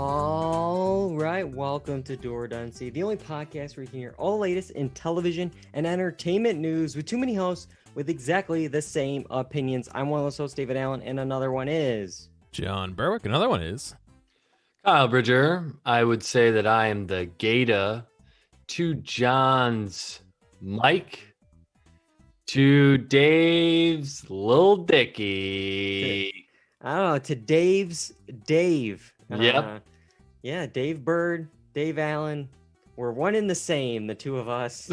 All right, welcome to Dual Redundancy, the only podcast where you can hear all the latest in television and entertainment news with too many hosts with exactly the same opinions. I'm one of those hosts, David Allen, and another one is John Berwick. Another one is Kyle Bridger. I would say that I am the Gata to John's Mike to Dave's Lil Dicky. I don't know, to Dave's Dave. Yep. Yeah, Dave Bird, Dave Allen. We're one and the same, the two of us.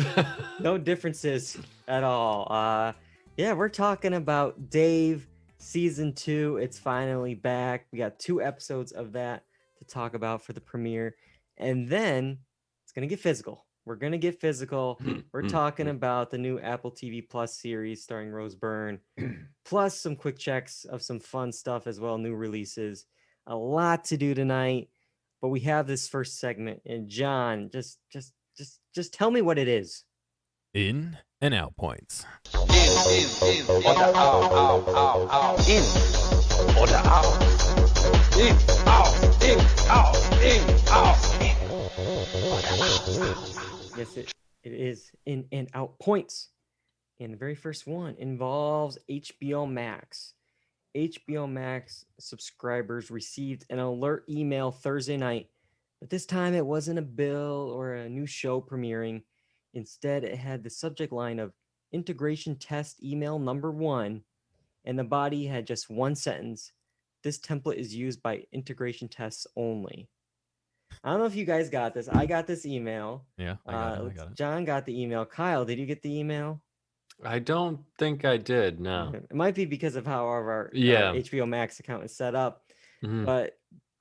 No differences at all. Yeah, we're talking about Dave season 2. It's finally back. We got 2 episodes of that to talk about for the premiere. And then it's going to get physical. We're going to get physical. We're talking about the new Apple TV Plus series starring Rose Byrne, plus some quick checks of some fun stuff as well, new releases. A lot to do tonight, but we have this first segment. And John, just tell me what it is. in and out points. In or the out. In or the out. In, or the out. Yes, it is in and out points. And the very first one involves HBO Max. HBO Max subscribers received an alert email Thursday night, but this time it wasn't a bill or a new show premiering. Instead, it had the subject line of integration test email number 1, and the body had just one sentence. This template is used by integration tests only. I don't know if you guys got this. I got this email. Yeah, I got it. John got the email. Kyle, did you get the email? I don't think I did, no. It might be because of how our HBO Max account is set up. Mhm. But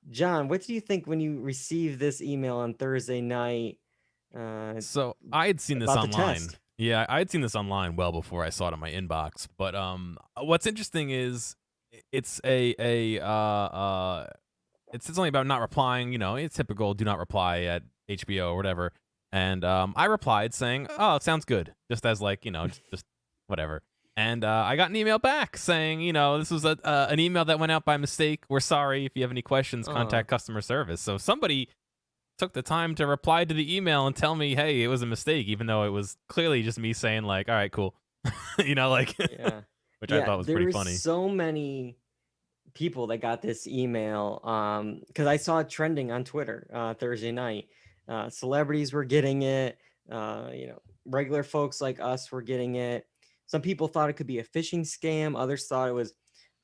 John, what do you think when you received this email on Thursday night? So I had seen this about the online. test? Yeah, I had seen this online well before I saw it in my inbox. But what's interesting is it's it's something about not replying. You know, it's typical. Do not reply at HBO or whatever. And I replied saying, "Oh, it sounds good," just as like just whatever. And I got an email back saying, this was an email that went out by mistake. We're sorry. If you have any questions, contact customer service. So somebody took the time to reply to the email and tell me, hey, it was a mistake, even though it was clearly just me saying like, all right, cool. Yeah. Which I thought was pretty funny. There were so many people that got this email because I saw it trending on Twitter Thursday night. Celebrities were getting it. Regular folks like us were getting it. Some people thought it could be a phishing scam. Others thought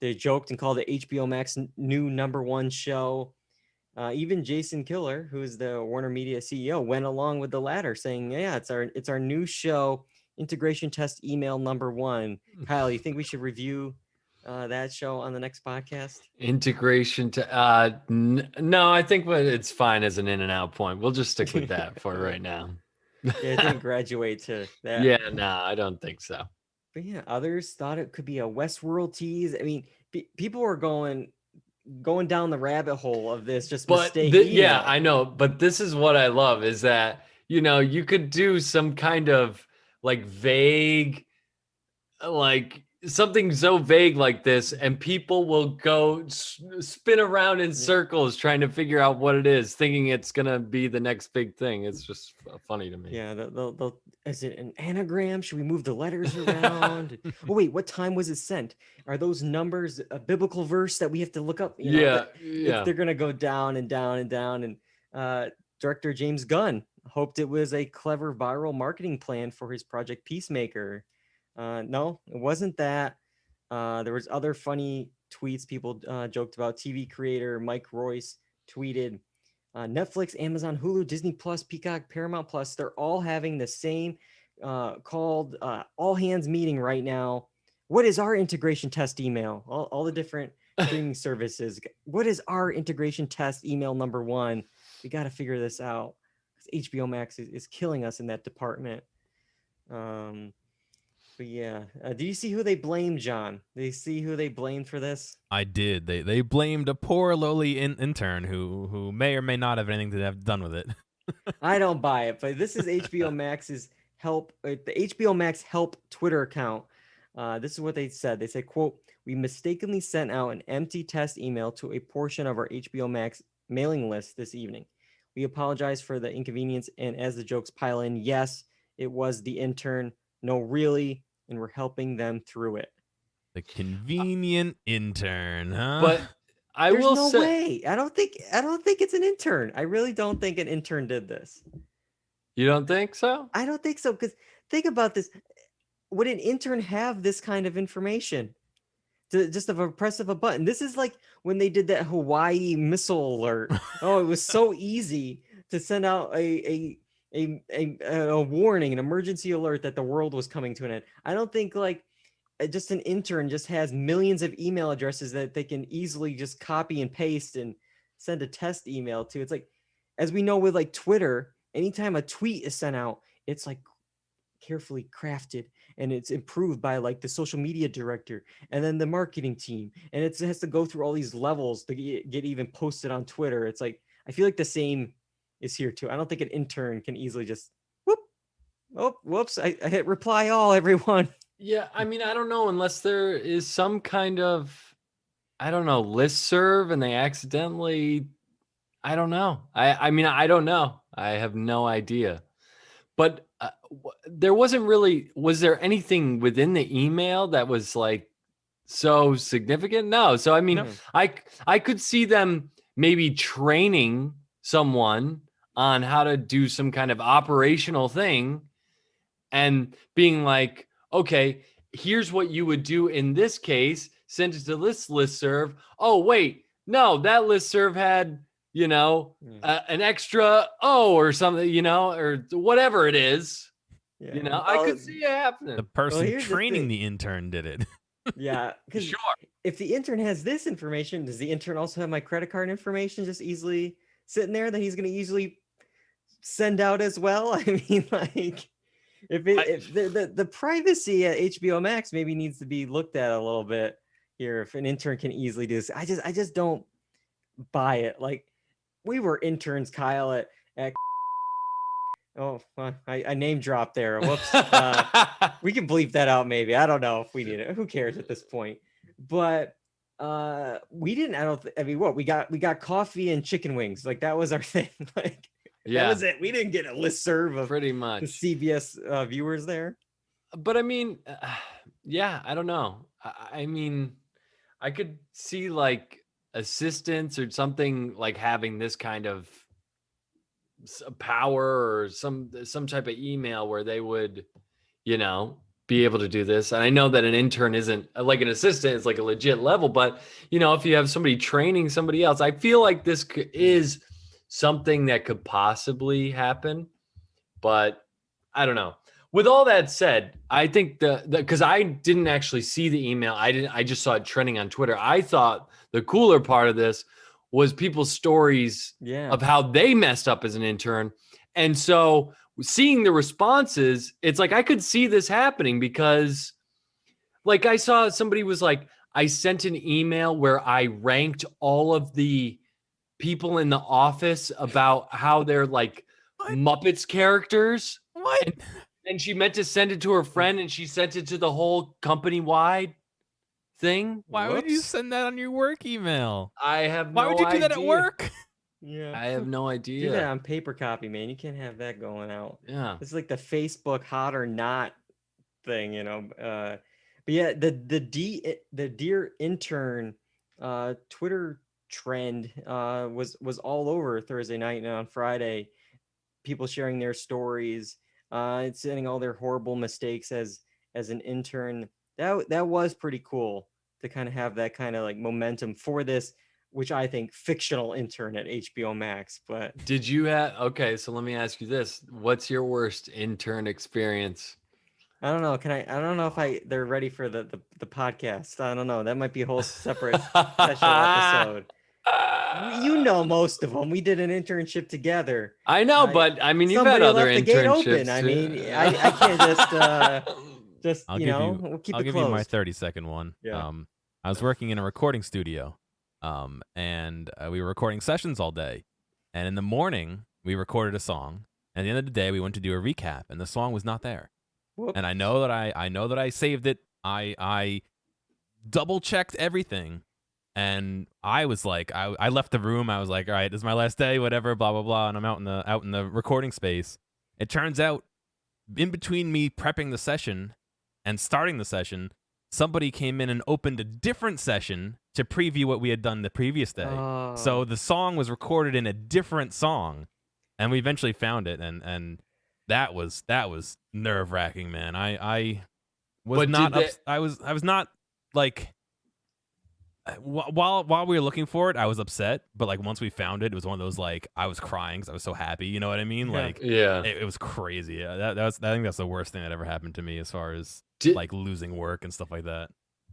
they joked and called it HBO Max new number 1 show. Even Jason Killer, who is the Warner Media CEO, went along with the latter, saying, "Yeah, it's our new show, integration test email number 1." Kyle, you think we should review that show on the next podcast? Integration to no, I think it's fine as an in and out point. We'll just stick with that for right now. Yeah, it didn't graduate to that. Yeah, no, I don't think so. But yeah, others thought it could be a Westworld tease. I mean, people were going down the rabbit hole of this mistake. Yeah, I know. But this is what I love is that, you could do some kind of like vague, like something so vague like this, and people will go spin around in circles trying to figure out what it is, thinking it's going to be the next big thing. It's just funny to me. Yeah, they'll is it an anagram? Should we move the letters around? Oh, wait, what time was it sent? Are those numbers a biblical verse that we have to look up? Yeah. They're going to go down and down and down. And director James Gunn hoped it was a clever viral marketing plan for his project Peacemaker. No, it wasn't that. There was other funny tweets people joked about. TV creator Mike Royce tweeted, Netflix, Amazon, Hulu, Disney Plus, Peacock, Paramount Plus, they're all having the same called all hands meeting right now. What is our integration test email? All the different streaming services. What is our integration test email number 1? We got to figure this out. HBO Max is killing us in that department. But yeah, do you see who they blamed, John? Do you see who they blamed for this? I did. They blamed a poor lowly intern who may or may not have anything to have done with it. I don't buy it, but this is HBO Max's help, the HBO Max help Twitter account. This is what they said. They said, quote, "We mistakenly sent out an empty test email to a portion of our HBO Max mailing list this evening. We apologize for the inconvenience, and as the jokes pile in, yes, it was the intern. No, really, and we're helping them through it. The convenient intern, huh? But I There's will no say, way. I don't think it's an intern. I really don't think an intern did this. you don't think so? I don't think so, because think about this. Would an intern have this kind of information? To just of a press of a button. This is like when they did that Hawaii missile alert. Oh, it was so easy to send out a warning, an emergency alert that the world was coming to an end. I don't think like just an intern just has millions of email addresses that they can easily just copy and paste and send a test email to. It's like, as we know with like Twitter, anytime a tweet is sent out, it's like carefully crafted and it's improved by like the social media director and then the marketing team, and it has to go through all these levels to get even posted on Twitter. It's like, I feel like the same is here too. I don't think an intern can easily just whoops, I hit reply all, everyone. Yeah, I mean, I don't know, unless there is some kind of, I don't know, listserv and they accidentally, I don't know. I mean, I don't know. I have no idea. But there wasn't really, was there anything within the email that was like so significant? No. So, I mean, No. I could see them maybe training someone on how to do some kind of operational thing and being like, okay, here's what you would do in this case. Send it to this listserv. Oh, wait, no, that listserv had, you know, an extra O or something, you know, or whatever it is. Yeah. You know, I could see it happening. The person here's the training thing. the intern did it. Yeah, because Sure. if the intern has this information, does the intern also have my credit card information just easily sitting there that he's going to easily send out as well? I mean, like, if the privacy at HBO Max maybe needs to be looked at a little bit here, if an intern can easily do this. I just don't buy it. Like, we were interns, Kyle, at oh, I name dropped there. Whoops. We can bleep that out maybe. I don't know if we need it. Who cares at this point? But we didn't. I mean, what we got coffee and chicken wings. Like, that was our thing. Like, Yeah, that was it. We didn't get a listserv of pretty the much. CBS viewers there. But I mean, yeah, I don't know. I mean, I could see like assistants or something like having this kind of power or some type of email where they would, you know, be able to do this. And I know that an intern isn't like an assistant, it's like a legit level, but you know, if you have somebody training somebody else, I feel like this is something that could possibly happen, but I don't know. With all that said, I think because I didn't actually see the email, I just saw it trending on Twitter. I thought the cooler part of this was people's stories of how they messed up as an intern. And so seeing the responses, it's like I could see this happening because like I saw somebody was like, I sent an email where I ranked all of the people in the office about how they're like Muppets characters. What? And she meant to send it to her friend and she sent it to the whole company-wide thing. Why would you send that on your work email? I have Why no would you do that at idea. work? Yeah. I have no Do idea. that on paper copy, man. You can't have that going out. Yeah. It's like the Facebook hot or not thing, you know. But yeah, the dear intern Twitter trend was all over Thursday night and on Friday. People sharing their stories, sending all their horrible mistakes as an intern. That was pretty cool to kind of have that kind of like momentum for this, which I think fictional intern at HBO Max. But Did you have, okay, so let me ask you this. What's your worst intern experience? I don't know. I don't know if they're ready for the podcast. I don't know. That might be a whole separate special episode. You know most of them. We did an internship together. I know, but I mean, you've had other left the gate internships. open. I mean, I can't just I'll you give know, you, we'll keep I'll it give closed. you my 30-second one. Yeah. I was working in a recording studio, and we were recording sessions all day. And in the morning, we recorded a song. And at the end of the day, we went to do a recap, and the song was not there. Whoops. And I know that I saved it. I double checked everything, And I was like, I left the room. I was like, all right, this is my last day, whatever, blah blah blah. And I'm out in the recording space. It turns out, in between me prepping the session and starting the session, somebody came in and opened a different session to preview what we had done the previous day. So Oh, the song was recorded in a different song, and we eventually found it. And that was nerve wracking, man. I was But not did they? I was not like while we were looking for it, I was upset. But like once we found it, it was one of those like I was crying because I was so happy. You know what I mean? yeah. Like Yeah. it was crazy. Yeah, that was I think that's the worst thing that ever happened to me as far as Did like losing work and stuff like that.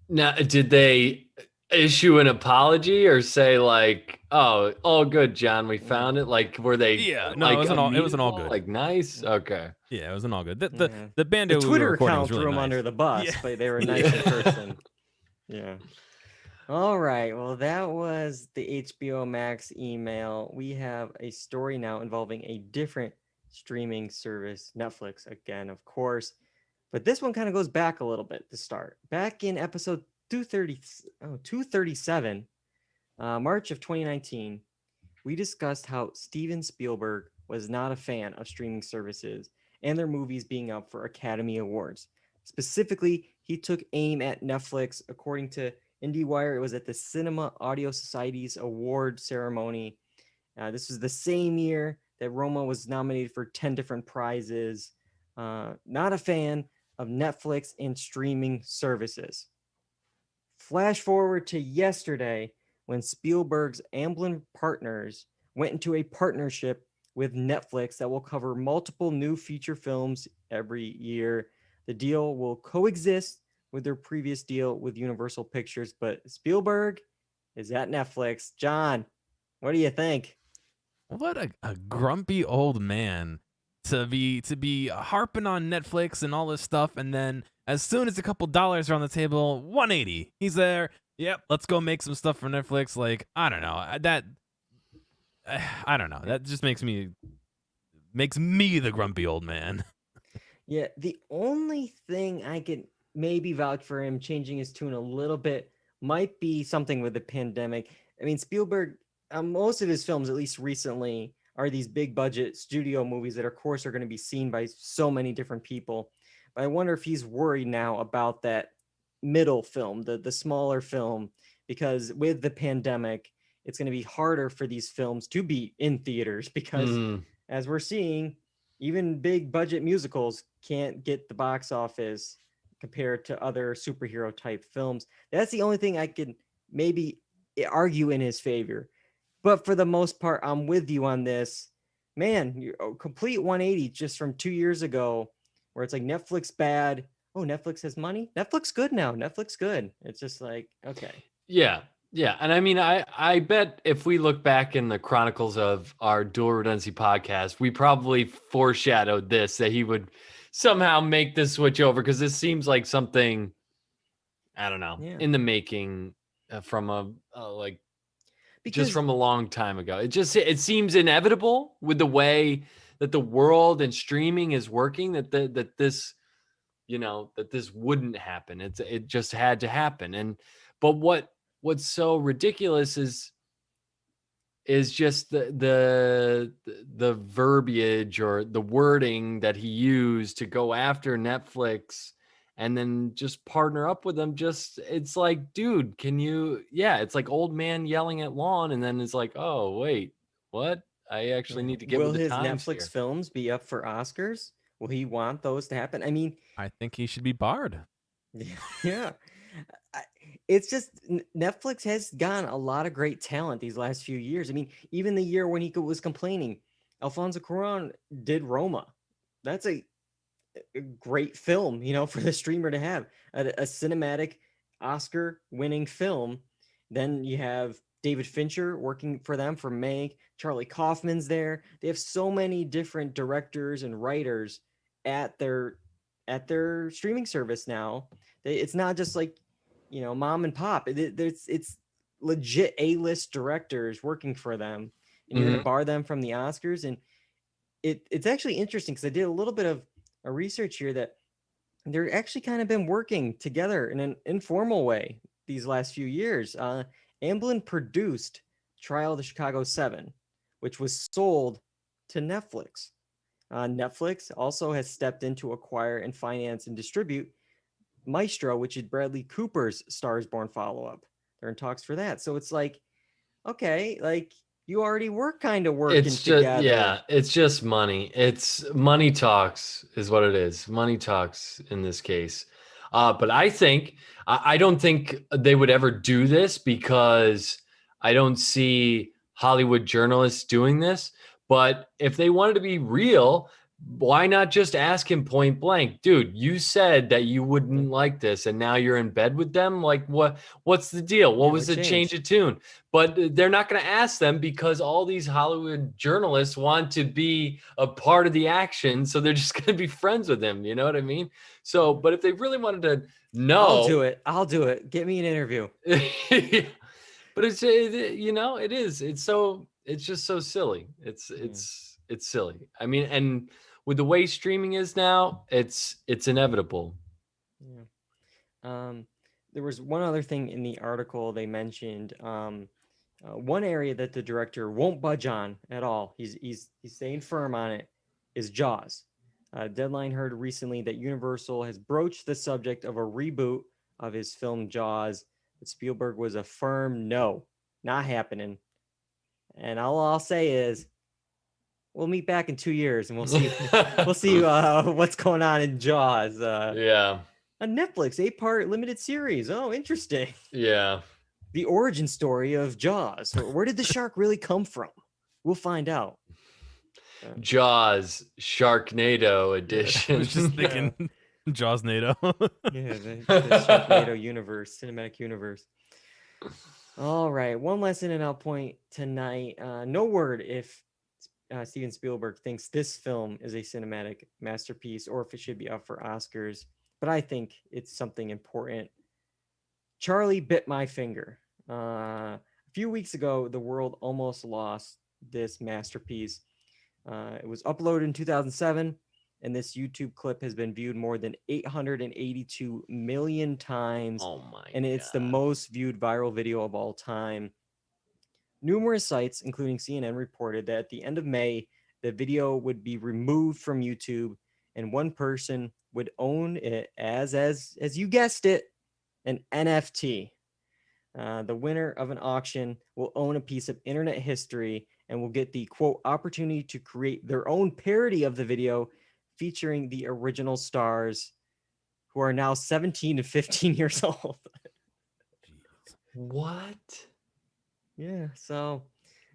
now? Did they issue an apology or say like, "Oh, all good, John, we found it"? Like, were they Yeah, no, like it wasn't all amenable? good. Like, nice. Okay. Yeah, it wasn't all good. The Yeah. the band The that we were Twitter recording was account really threw him nice. under the bus, Yeah, but they were nice in Yeah. person. Yeah. All right. Well, that was the HBO Max email. We have a story now involving a different streaming service, Netflix, again, of course. But this one kind of goes back a little bit to start. Back in episode 237, March of 2019, we discussed how Steven Spielberg was not a fan of streaming services and their movies being up for Academy Awards. Specifically, he took aim at Netflix. According to IndieWire, it was at the Cinema Audio Society's award ceremony. This was the same year that Roma was nominated for 10 different prizes. Not a fan of Netflix and streaming services. Flash forward to yesterday when Spielberg's Amblin Partners went into a partnership with Netflix that will cover multiple new feature films every year. The deal will coexist with their previous deal with Universal Pictures, but Spielberg is at Netflix. John, what do you think? what a grumpy old man to be harping on Netflix and all this stuff, and then as soon as a couple dollars are on the table, 180. He's there. Yep, let's go make some stuff for Netflix. Like I don't know that. I don't know. That just makes me the grumpy old man. Yeah, the only thing I could maybe vouch for him changing his tune a little bit might be something with the pandemic. I mean, Spielberg, most of his films, at least recently, are these big budget studio movies that, of course, are going to be seen by so many different people. But I wonder if he's worried now about that middle film, the smaller film, because with the pandemic, it's going to be harder for these films to be in theaters because, Mm. as we're seeing, even big budget musicals can't get the box office compared to other superhero type films. That's the only thing I could maybe argue in his favor. But for the most part, I'm with you on this. Man, you're a complete 180 just from 2 years ago, where it's like Netflix bad. Oh, Netflix has money. Netflix good now. Netflix good. It's just like, okay. Yeah. Yeah. And I mean, I bet if we look back in the chronicles of our Dual Redundancy podcast, we probably foreshadowed this, that he would somehow make this switch over, because this seems like something, I don't know, Yeah. in the making, from like just Because from a long time ago. It seems inevitable with the way that the world and streaming is working, that this, that this wouldn't happen. It just had to happen. And but what's so ridiculous is just the verbiage or the wording that he used to go after Netflix and then just partner up with them. Just, it's like, dude, it's like old man yelling at lawn, and then it's like, oh wait, what? I actually need to get will with the his times Netflix here. films be up for Oscars? Will he want those to happen? I mean, I think he should be barred. yeah. It's just Netflix has gotten a lot of great talent these last few years. I mean, even the year when he was complaining, Alfonso Cuarón did Roma. That's a great film, for the streamer to have a cinematic Oscar-winning film. Then you have David Fincher working for them for Mank. Charlie Kaufman's there. They have so many different directors and writers at their streaming service now. It's not just like mom and pop. It's legit A-list directors working for them, and you're going to bar them from the Oscars. And it's actually interesting because I did a little bit of a research here that they're actually kind of been working together in an informal way these last few years. Amblin produced Trial of the Chicago 7, which was sold to Netflix. Netflix also has stepped in to acquire and finance and distribute Maestro, which is Bradley Cooper's Stars Born follow-up. They're in talks for that. So it's like, okay, like you already were kind of working It's just together. it's just money. It's money talks is what it is. Money talks in this case. But I don't think they would ever do this because I don't see Hollywood journalists doing this. But if they wanted to be real, why not just ask him point blank, dude, you said that you wouldn't like this and now you're in bed with them? Like what's the deal? What Yeah, was what the change changed? of tune? But they're not going to ask them because all these Hollywood journalists want to be a part of the action. So they're just going to be friends with him. You know what I mean? So, but if they really wanted to know, I'll do it. Get me an interview. but it's, it is. It's just so silly. It's silly. I mean, and with the way streaming is now, it's inevitable. Yeah. There was one other thing in the article they mentioned. One area that the director won't budge on at all. He's staying firm on it. Is Jaws. Deadline heard recently that Universal has broached the subject of a reboot of his film Jaws, but Spielberg was a firm no, not happening. And all I'll say is, we'll meet back in 2 years and we'll see what's going on in Jaws. Yeah. On Netflix, 8-part limited series. Oh, interesting. Yeah. The origin story of Jaws. Where did the shark really come from? We'll find out. Jaws Sharknado I edition. was just thinking Jaws NATO. Yeah, the Sharknado universe, cinematic universe. All right, one lesson and I'll point tonight. No word if Steven Spielberg thinks this film is a cinematic masterpiece or if it should be up for Oscars, but I think it's something important. Charlie Bit My Finger. A few weeks ago, the world almost lost this masterpiece. It was uploaded in 2007, and this YouTube clip has been viewed more than 882 million times. Oh my and it's the most viewed viral video of all time. Numerous sites, including CNN, reported that at the end of May, the video would be removed from YouTube, and one person would own it as you guessed it, an NFT. The winner of an auction will own a piece of internet history and will get the, quote, opportunity to create their own parody of the video featuring the original stars, who are now 17 to 15 years old. What? Yeah, so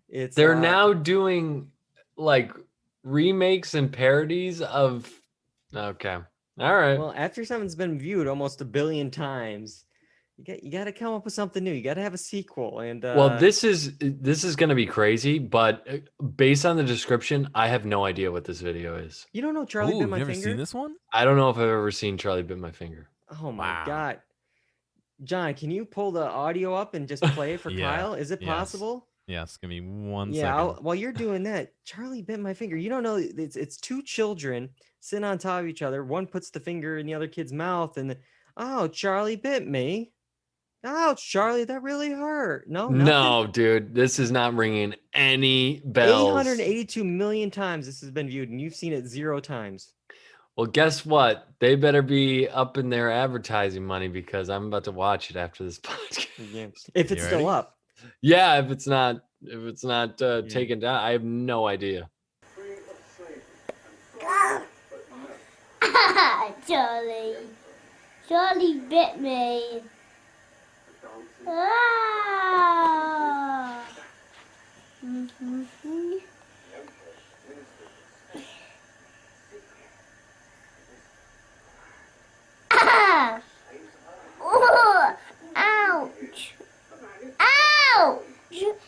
they're now doing like remakes and parodies of. Okay, all right. Well, After Seven's been viewed almost 1 billion times. You got to come up with something new. You got to have a sequel. And well, this is going to be crazy, but based on the description, I have no idea what this video is. You don't know Charlie Bit My You've Finger? never seen this one? I don't know if I've ever seen Charlie Bit My Finger. Oh my Wow. God. John, can you pull the audio up and just play it for Yeah, Kyle? Is it yes. possible? Yes, give me one Yeah, second. while you're doing that, Charlie Bit My Finger. You don't know, it's two children sitting on top of each other. One puts the finger in the other kid's mouth and oh, Charlie bit me. Ouch, Charlie, that really hurt. No, nothing? No, dude, this is not ringing any bells. 882 million times this has been viewed, and you've seen it 0 times. Well, guess what? They better be up in their advertising money because I'm about to watch it after this podcast. Yeah. If it's You still ready? up. Yeah, if it's not taken down, I have no idea. Charlie bit me. Ah. Ah. Oh, ouch. Ouch.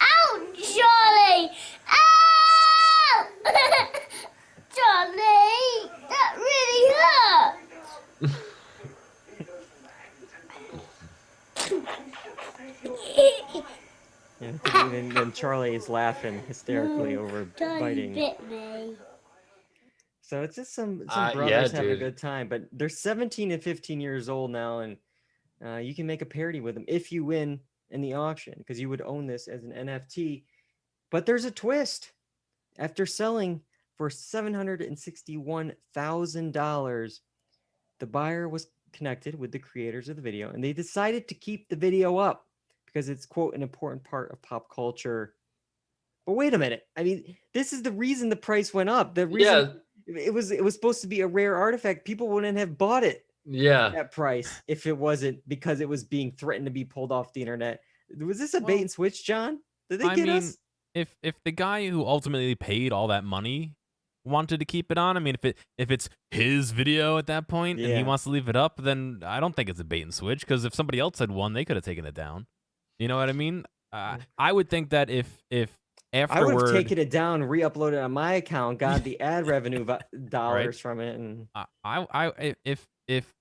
Ouch, Charlie. Ow! Charlie, that really hurt. And then Charlie is laughing hysterically over Charlie biting. bit me. So it's just some Yeah, brothers having a dude. good time, but they're 17 and 15 years old now, and you can make a parody with them if you win in the auction because you would own this as an NFT. But there's a twist. After selling for $761,000, the buyer was connected with the creators of the video, and they decided to keep the video up because it's, quote, an important part of pop culture. But wait a minute. I mean, this is the reason the price went up. The reason it was supposed to be a rare artifact. People wouldn't have bought it Yeah. at price if it wasn't because it was being threatened to be pulled off the internet. Was this a bait and switch, John? Did they get us? If the guy who ultimately paid all that money wanted to keep it on, I mean, if it's his video at that point and he Yeah. wants to leave it up, then I don't think it's a bait and switch, because if somebody else had won, they could have taken it down. You know what I mean? I would think that if I would afterward, have taken it down, re-uploaded it on my account, got the ad revenue dollars from it, and if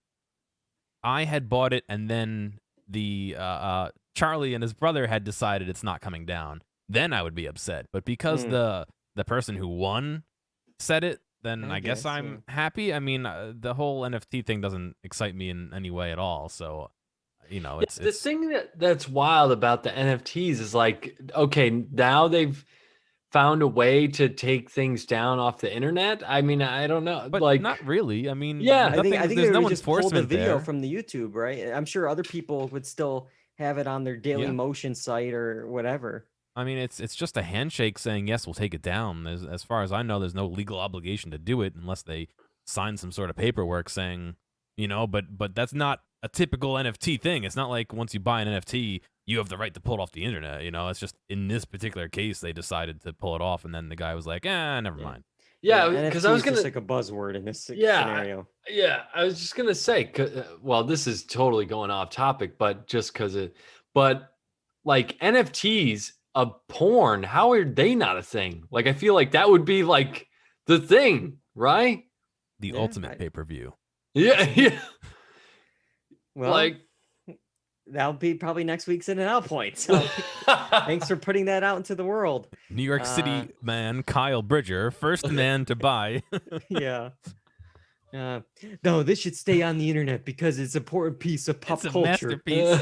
I had bought it and then the Charlie and his brother had decided it's not coming down, then I would be upset. But because the person who won said it, then I guess I'm happy. I mean, the whole NFT thing doesn't excite me in any way at all. So, you know, it's the thing that's wild about the NFTs is like, okay, now they've found a way to take things down off the internet. I mean, I don't know, but like not really. I mean, yeah, I think there's they no would just pull the enforcement video there. from the YouTube, right? I'm sure other people would still have it on their Daily Motion site or whatever. I mean, it's just a handshake saying, yes, we'll take it down. As far as I know, there's no legal obligation to do it unless they sign some sort of paperwork saying, you know, but that's not a typical NFT thing. It's not like once you buy an NFT, you have the right to pull it off the internet. You know, it's just in this particular case, they decided to pull it off. And then the guy was like, never mind. Yeah, because I was going gonna just like a buzzword in this scenario. I was just gonna say, well, this is totally going off topic, but just because but like NFTs of porn, how are they not a thing? Like, I feel like that would be like the thing, right? The ultimate pay-per-view. Yeah. Well, like that'll be probably next week's In and Out point. So thanks for putting that out into the world. New York City man Kyle Bridger, first man to buy. Yeah. No, this should stay on the internet because it's an important piece of pop culture. Masterpiece.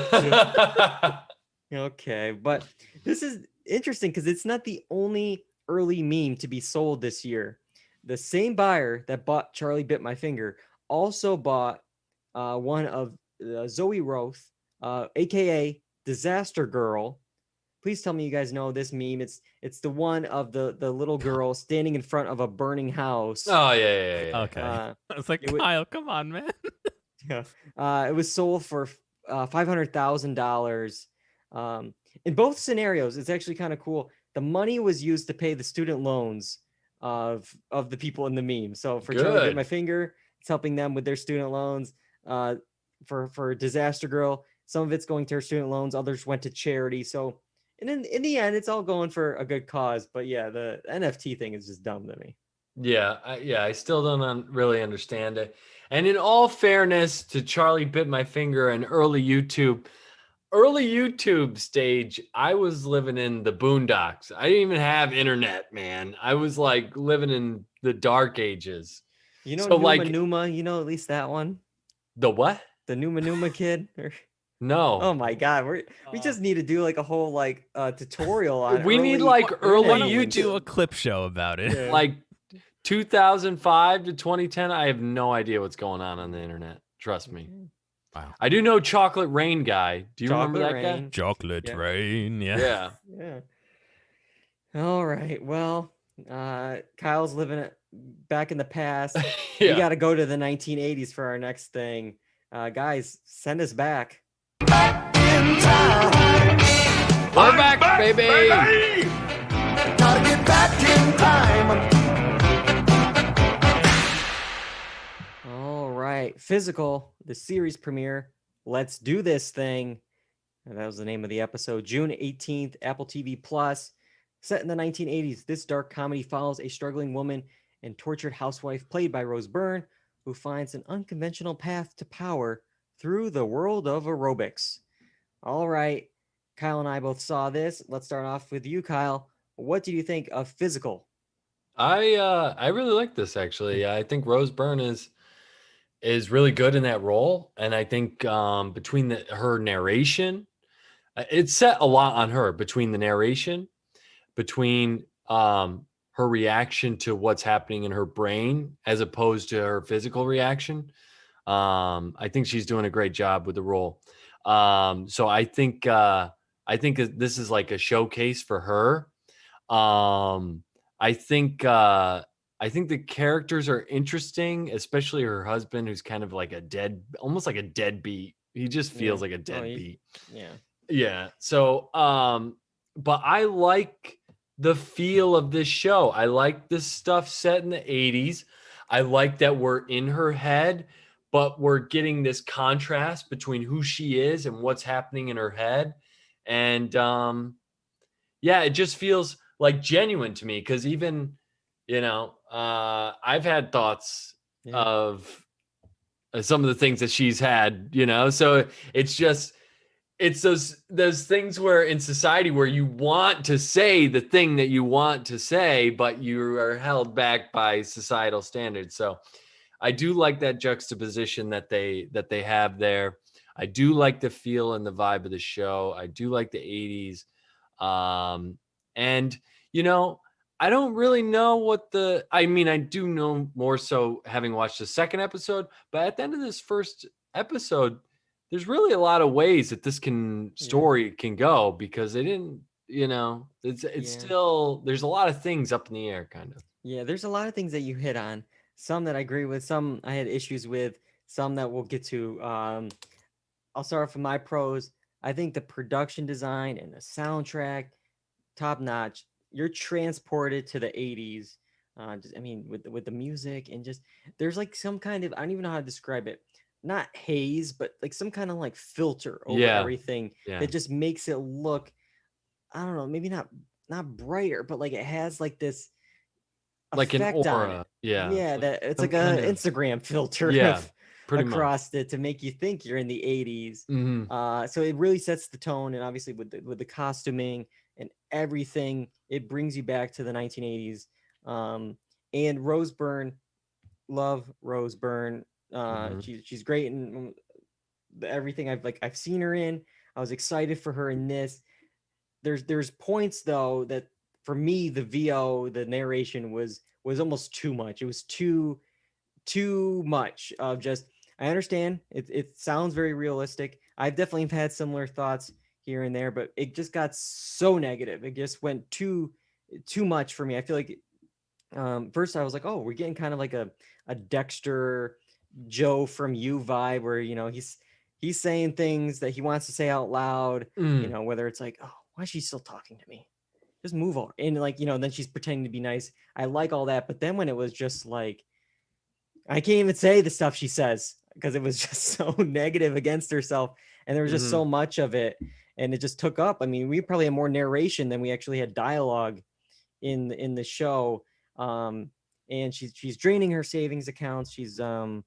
Okay, but this is interesting because it's not the only early meme to be sold this year. The same buyer that bought Charlie Bit My Finger also bought one of Zoe Roth, aka Disaster Girl. Please tell me you guys know this meme. It's the one of the little girl standing in front of a burning house. Oh yeah. Okay. I was like, Kyle, come on, man. Yeah. It was sold for $500,000. In both scenarios, it's actually kind of cool. The money was used to pay the student loans of the people in the meme. So for Charlie Bit My Finger, it's helping them with their student loans. For Disaster Girl, some of it's going to her student loans, others went to charity. So, and in the end, it's all going for a good cause. But yeah, the NFT thing is just dumb to me. Yeah, I still don't really understand it. And in all fairness to Charlie Bit My Finger and early YouTube stage, I was living in the boondocks. I didn't even have internet, man. I was like living in the dark ages. You know, so Numa, you know, at least that one. The what? The Numa kid? No. Oh my God. We just need to do like a whole like tutorial on we need like early Why don't YouTube. we do a clip show about it? Yeah. Like 2005 to 2010. I have no idea what's going on the internet. Trust me. Wow. I do know Chocolate Rain guy. Do you remember that guy? Chocolate Rain. Yeah. Yeah. All right. Well, Kyle's living it back in the past. Yeah. We got to go to the 1980s for our next thing. Guys, send us back. We're back, baby. Gotta get back in time. All right. Physical, the series premiere. Let's do this thing. And that was the name of the episode. June 18th, Apple TV Plus. Set in the 1980s, this dark comedy follows a struggling woman and tortured housewife played by Rose Byrne, who finds an unconventional path to power through the world of aerobics. All right. Kyle and I both saw this. Let's start off with you, Kyle. What did you think of Physical? I really like this actually. I think Rose Byrne is really good in that role, and I think between her narration, It's set a lot on her between the narration, between her reaction to what's happening in her brain as opposed to her physical reaction. I think she's doing a great job with the role. So I think this is like a showcase for her. I think the characters are interesting, especially her husband, who's kind of like almost like a deadbeat. He just feels like a deadbeat. Yeah. Yeah. So, but I like the feel of this show. I like this stuff set in the 80s. I like that we're in her head, but we're getting this contrast between who she is and what's happening in her head. And yeah, it just feels like genuine to me because even, I've had thoughts Yeah. of some of the things that she's had, so it's those things where in society where you want to say the thing that you want to say, but you are held back by societal standards. So I do like that juxtaposition that they have there. I do like the feel and the vibe of the show. I do like the 80s. And I don't really know I do know more so having watched the second episode, but at the end of this first episode, there's really a lot of ways that this story can go because they didn't, it's still, there's a lot of things up in the air kind of. Yeah, there's a lot of things that you hit on. Some that I agree with, some I had issues with, some that we'll get to. I'll start off with my pros. I think the production design and the soundtrack, top notch. You're transported to the 80s. With the music and just there's like some kind of, I don't even know how to describe it. Not haze, but like some kind of like filter over everything that just makes it look, I don't know, maybe not brighter, but like it has like this like an effect on aura. it. Yeah. Yeah, that it's like an Instagram filter across it to make you think you're in the 80s. Mm-hmm. So it really sets the tone, and obviously with the costuming and everything, it brings you back to the 1980s. And Rose Byrne, love Rose Byrne. She's great in everything I've seen her in. I was excited for her in this. There's points though that for me the the narration was almost too much. It was too much of just, I understand it sounds very realistic. I've definitely had similar thoughts here and there, but it just got so negative. It just went too much for me. I feel like first I was like, oh, we're getting kind of like a Dexter Joe from You vibe where he's saying things that he wants to say out loud, whether it's like, oh, why is she still talking to me? Just move on. And like, then she's pretending to be nice. I like all that. But then when it was just like, I can't even say the stuff she says because it was just so negative against herself. And there was just so much of it. And it just took up. I mean, we probably had more narration than we actually had dialogue in the show. And she's draining her savings accounts. She's going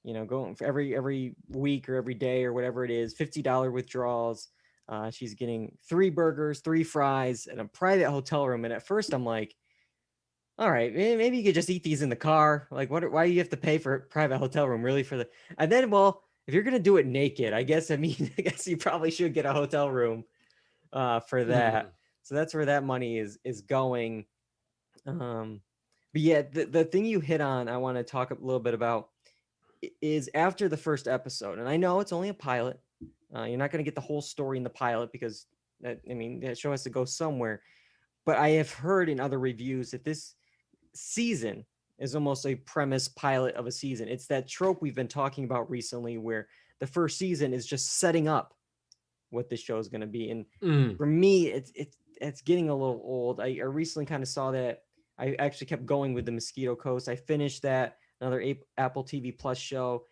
for every week or every day or whatever it is, $50 withdrawals. She's getting 3 burgers, 3 fries in a private hotel room. And at first I'm like, all right, maybe you could just eat these in the car. Like, why do you have to pay for a private hotel room really for the, and then, well, if you're going to do it naked, I guess you probably should get a hotel room for that. So that's where that money is going. But yeah, the thing you hit on, I want to talk a little bit about is after the first episode. And I know it's only a pilot. You're not going to get the whole story in the pilot because that show has to go somewhere. But I have heard in other reviews that this season is almost a premise pilot of a season. It's that trope we've been talking about recently where the first season is just setting up what this show is going to be. And for me, it's getting a little old. I recently kind of saw that. I actually kept going with the Mosquito Coast. I finished that, another Apple TV Plus show.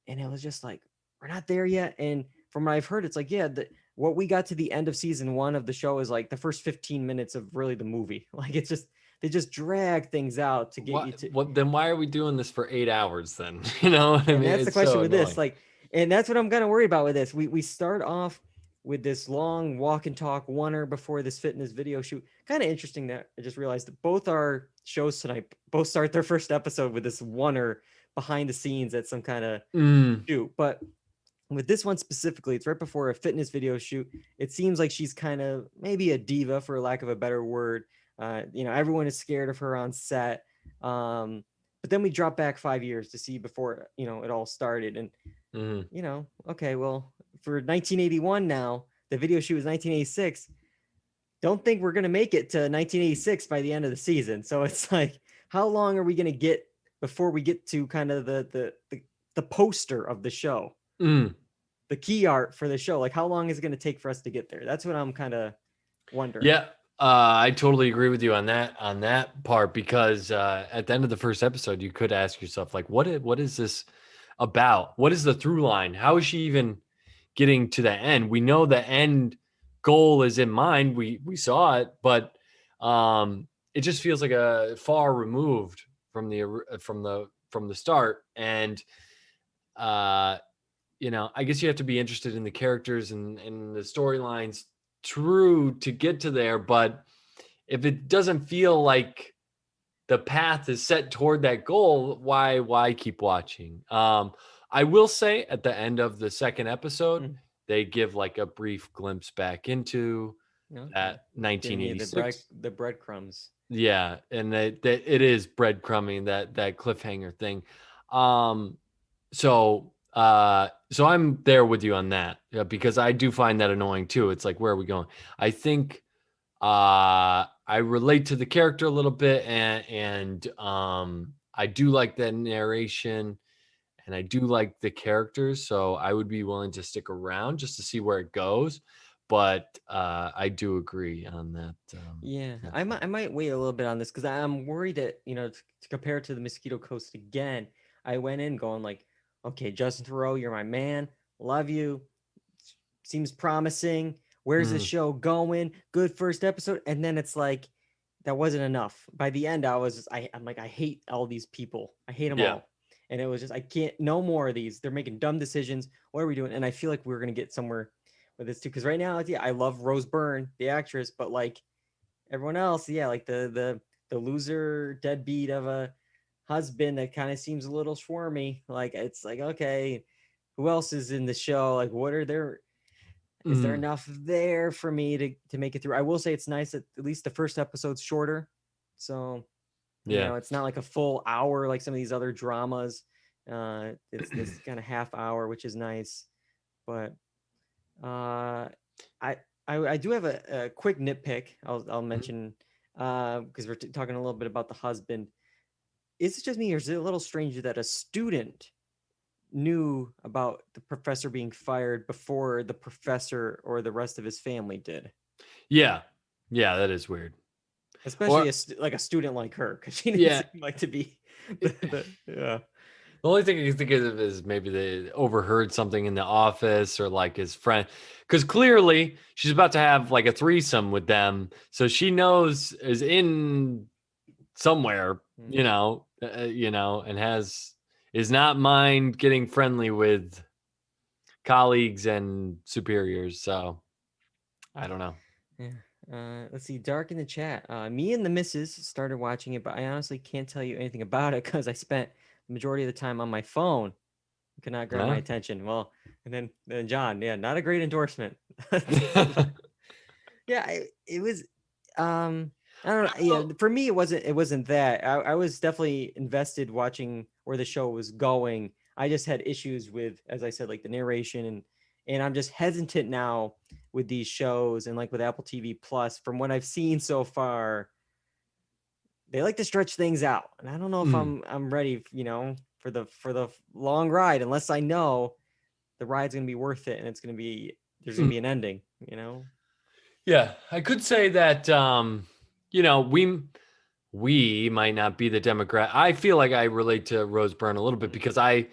And it was just like, we're not there yet. And from what I've heard, it's like, yeah, what we got to the end of season 1 of the show is like the first 15 minutes of really the movie. Like it's just, they just drag things out to get you to. Then why are we doing this for 8 hours then? And that's the question with this. Like, and that's what I'm kind of worried about with this. We start off with this long walk and talk oneer before this fitness video shoot. Kind of interesting that I just realized that both our shows tonight both start their first episode with this oneer behind the scenes at some kind of shoot. But with this one specifically, it's right before a fitness video shoot. It seems like she's kind of maybe a diva, for lack of a better word. Everyone is scared of her on set. But then we drop back 5 years to see before, it all started. And, okay, well, for 1981 now, the video shoot was 1986. Don't think we're going to make it to 1986 by the end of the season. So it's like, how long are we going to get before we get to kind of the poster of the show? The key art for the show. Like, how long is it going to take for us to get there? That's what I'm kind of wondering. Yeah, I totally agree with you on that part, because at the end of the first episode, you could ask yourself, like, what is this about? What is the through line? How is she even getting to the end? We know the end goal is in mind. We saw it, but it just feels like a far removed from the start. And I guess you have to be interested in the characters and the storylines to get to there. But if it doesn't feel like the path is set toward that goal, why keep watching? I will say at the end of the second episode, they give like a brief glimpse back into that 1986. The breadcrumbs. Yeah, and that it is breadcrumbing, that cliffhanger thing. So I'm there with you on that, because I do find that annoying too. It's like, where are we going? I think I relate to the character a little bit, and I do like that narration, and I do like the characters, so I would be willing to stick around just to see where it goes. But I do agree on that. I might wait a little bit on this, because I'm worried that, to compare it to the Mosquito Coast again, I went in going like, okay, Justin Theroux, you're my man. Love you. Seems promising. Where's the show going? Good first episode. And then it's like, that wasn't enough. By the end, I'm like, I hate all these people. I hate them all. And it was just, I can't, no more of these. They're making dumb decisions. What are we doing? And I feel like we're going to get somewhere with this too. Because right now, I love Rose Byrne, the actress, but like everyone else, like the loser deadbeat of a husband that kind of seems a little swarmy. Like, it's like, okay, who else is in the show? Like, what are there? Is there enough there for me to make it through? I will say it's nice that at least the first episode's shorter. So, it's not like a full hour like some of these other dramas. It's kind of half hour, which is nice. But I do have a quick nitpick I'll mention, because we're talking a little bit about the husband. Is it just me, or is it a little strange that a student knew about the professor being fired before the professor or the rest of his family did? Yeah, that is weird. Especially a student like her, because she didn't seem like to be. The only thing I can think of is maybe they overheard something in the office, or like his friend, because clearly she's about to have like a threesome with them, so she knows is in somewhere, and is not mind getting friendly with colleagues and superiors. So I don't know. Let's see. Dark in the chat. Me and the missus started watching it, but I honestly can't tell you anything about it because I spent the majority of the time on my phone. It could not grab my attention. Well, and then John, not a great endorsement. It was. I don't know. Yeah, for me, it wasn't that. I was definitely invested watching where the show was going. I just had issues with, as I said, like the narration, and I'm just hesitant now with these shows, and like with Apple TV Plus, from what I've seen so far, they like to stretch things out, and I don't know if I'm ready, for the long ride, unless I know the ride's gonna be worth it, and there's gonna be an ending, Yeah, I could say that. We might not be the demographic. I feel like I relate to Rose Byrne a little bit, because I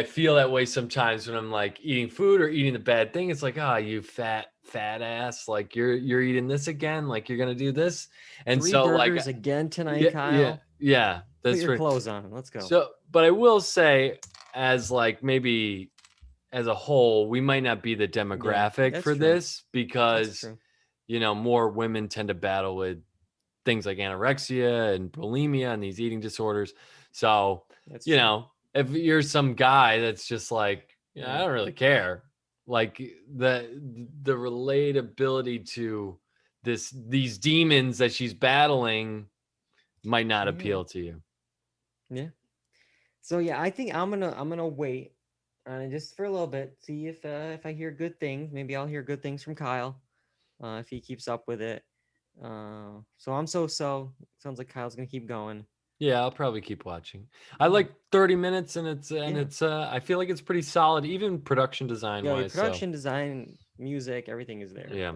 feel that way sometimes when I'm like eating food or eating the bad thing. It's like, you fat ass, like you're eating this again, like you're gonna do this, and 3 so burgers like again tonight, Kyle. Yeah, that's Put your right. clothes on. Let's go. So, but I will say, as like maybe as a whole, we might not be the demographic for this, because more women tend to battle with things like anorexia and bulimia and these eating disorders. So, if you're some guy that's just like Yeah, I don't really care. Like the relatability to these demons that she's battling might not appeal to you. Yeah. So yeah, I think I'm gonna wait just for a little bit, see if I hear good things. Maybe I'll hear good things from Kyle if he keeps up with it. So I'm so. Sounds like Kyle's gonna keep going. Yeah, I'll probably keep watching. I like 30 minutes and it's Yeah. I feel like it's pretty solid, even production design Yeah, your wise. So production, design, music, everything is there. yeah.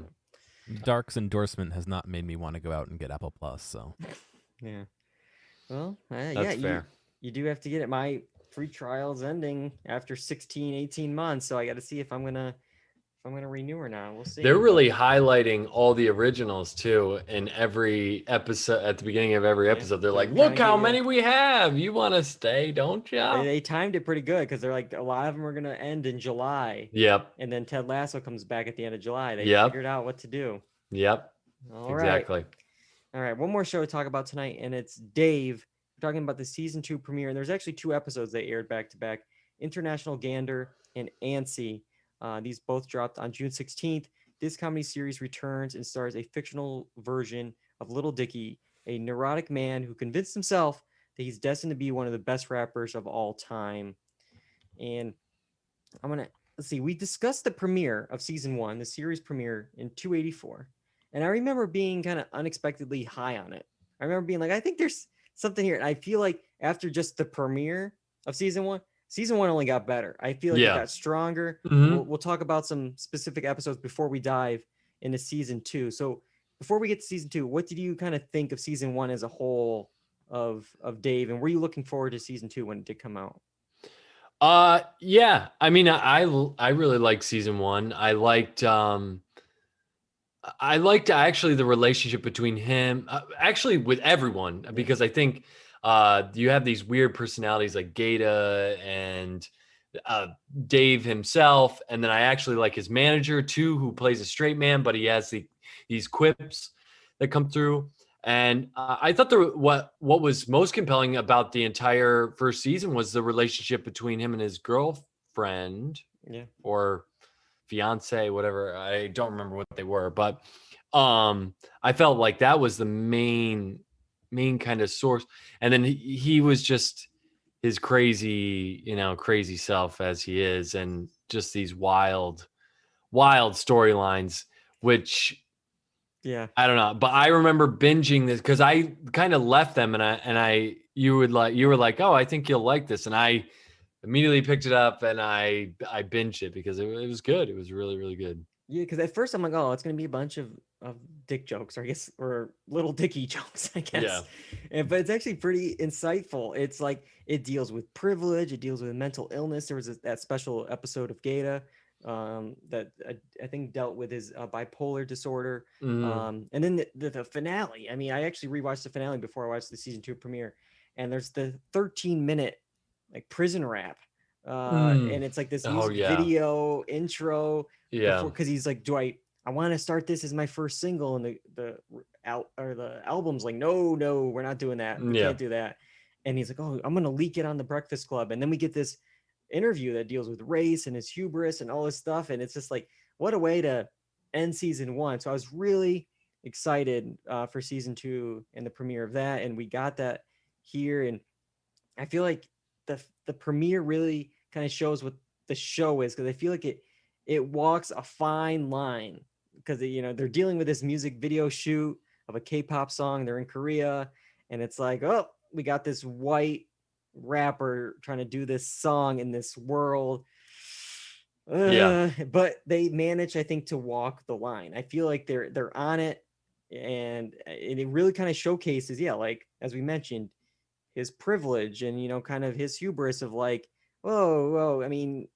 Dark's endorsement has not made me want to go out and get Apple Plus. So Yeah. Well, yeah, That's fair. you do have to get it. My free trial's ending after 16, 18 months, so I got to see if I'm gonna renew or not. We'll see. They're really highlighting all the originals too in every episode. At the beginning of every episode, they're like, kinda "Look how give you- many we have. You want to stay, don't you?" They timed it pretty good because they're like a lot of them are gonna end in July. Yep. And then Ted Lasso comes back at the end of July. They Yep. figured out what to do. Yep. All right. Exactly. All right. One more show to talk about tonight, and it's Dave. We're talking about the season 2 premiere, and there's actually 2 episodes that aired back to back: International Gander and Antsy. These both dropped on June 16th. This comedy series returns and stars a fictional version of Little Dicky, a neurotic man who convinced himself that he's destined to be one of the best rappers of all time. And let's see, we discussed the premiere of season 1, the series premiere in 284. And I remember being kind of unexpectedly high on it. I remember being like, I think there's something here. And I feel like after just the premiere of season 1 only got better. I feel like it got stronger. Mhm. We'll talk about some specific episodes before we dive into season 2. So before we get to season 2, what did you kind of think of season 1 as a whole of Dave? And were you looking forward to season 2 when it did come out? Yeah. I mean, I really liked season 1. I liked actually the relationship between him, actually with everyone, because I think you have these weird personalities like Gata and Dave himself, and then I actually like his manager too, who plays a straight man, but he has these quips that come through. And I thought what was most compelling about the entire first season was the relationship between him and his girlfriend, or fiance, whatever. I don't remember what they were, but I felt like that was the main kind of source. And then he was just his crazy self as he is, and just these wild storylines, which I don't know, but I remember binging this because I kind of left them, and you were like, oh, I think you'll like this, and I immediately picked it up and I binged it because it was good. It was really, really good. Yeah, because at first I'm like, oh, it's gonna be a bunch of dick jokes, or I guess, or Little Dicky jokes, I guess. Yeah. But it's actually pretty insightful. It's like it deals with privilege, it deals with mental illness. There was that special episode of Gata that I think dealt with his bipolar disorder. And then the finale. I mean, I actually rewatched the finale before I watched the season 2 premiere, and there's the 13-minute like prison rap. And it's like this music video intro. Yeah. Because he's like, I want to start this as my first single, and the album's like, no, we're not doing that. We can't do that. And he's like, oh, I'm gonna leak it on the Breakfast Club. And then we get this interview that deals with race and his hubris and all this stuff. And it's just like, what a way to end season 1. So I was really excited for season 2 and the premiere of that. And we got that here. And I feel like the premiere really kind of shows what the show is, because I feel like it walks a fine line, because they're dealing with this music video shoot of a K-pop song. They're in Korea, and it's like, oh, we got this white rapper trying to do this song in this world. But they manage, I think, to walk the line. I feel like they're on it, and it really kind of showcases, like as we mentioned, his privilege and kind of his hubris of like, whoa, I mean,